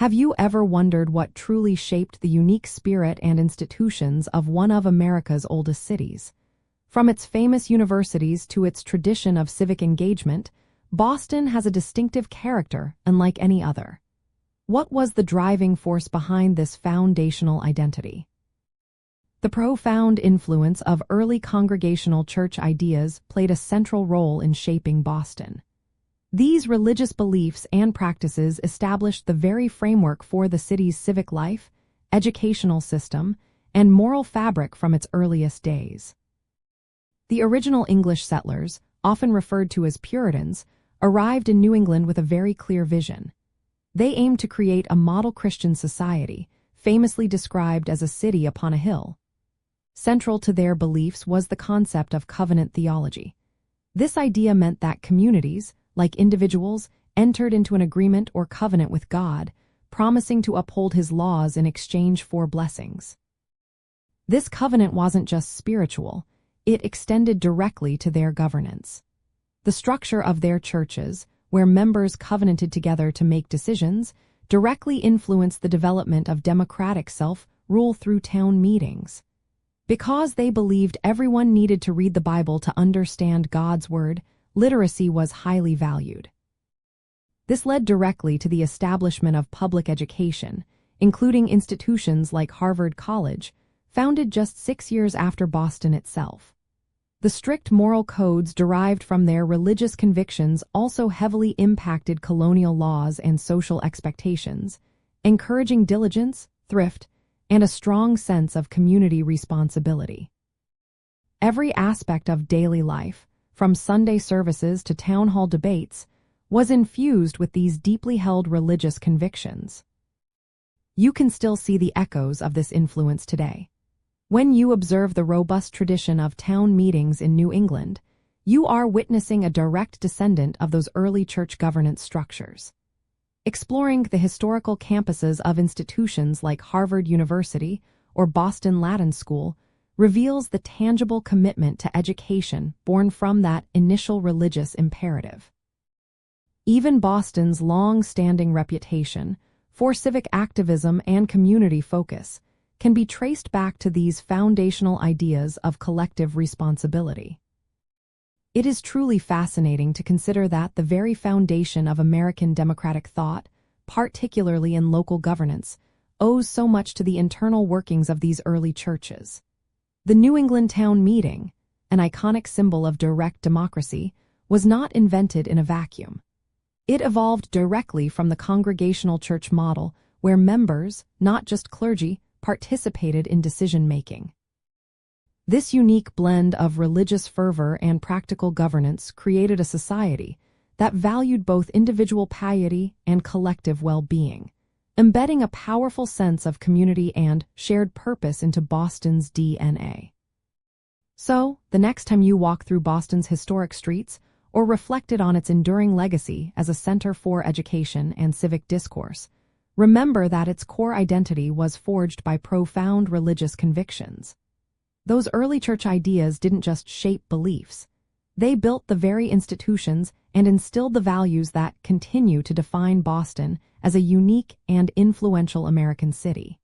Have you ever wondered what truly shaped the unique spirit and institutions of one of America's oldest cities? From its famous universities to its tradition of civic engagement, Boston has a distinctive character unlike any other. What was the driving force behind this foundational identity? The profound influence of early Congregational church ideas played a central role in shaping Boston. These religious beliefs and practices established the very framework for the city's civic life, educational system, and moral fabric from its earliest days. The original English settlers, often referred to as Puritans, arrived in New England with a very clear vision. They aimed to create a model Christian society, famously described as a city upon a hill. Central to their beliefs was the concept of covenant theology. This idea meant that communities, like individuals, entered into an agreement or covenant with God, promising to uphold His laws in exchange for blessings. This covenant wasn't just spiritual, it extended directly to their governance. The structure of their churches, where members covenanted together to make decisions, directly influenced the development of democratic self-rule through town meetings. Because they believed everyone needed to read the Bible to understand God's Word, literacy was highly valued. This led directly to the establishment of public education, including institutions like Harvard College, founded just 6 years after Boston itself. The strict moral codes derived from their religious convictions also heavily impacted colonial laws and social expectations, encouraging diligence, thrift, and a strong sense of community responsibility. Every aspect of daily life, from Sunday services to town hall debates, was infused with these deeply held religious convictions. You can still see the echoes of this influence today. When you observe the robust tradition of town meetings in New England, you are witnessing a direct descendant of those early church governance structures. Exploring the historical campuses of institutions like Harvard University or Boston Latin School reveals the tangible commitment to education born from that initial religious imperative. Even Boston's long-standing reputation for civic activism and community focus can be traced back to these foundational ideas of collective responsibility. It is truly fascinating to consider that the very foundation of American democratic thought, particularly in local governance, owes so much to the internal workings of these early churches. The New England Town Meeting, an iconic symbol of direct democracy, was not invented in a vacuum. It evolved directly from the Congregational church model, where members, not just clergy, participated in decision-making. This unique blend of religious fervor and practical governance created a society that valued both individual piety and collective well-being, embedding a powerful sense of community and shared purpose into Boston's DNA. So, the next time you walk through Boston's historic streets or reflected on its enduring legacy as a center for education and civic discourse, remember that its core identity was forged by profound religious convictions. Those early church ideas didn't just shape beliefs. They built the very institutions and instilled the values that continue to define Boston as a unique and influential American city.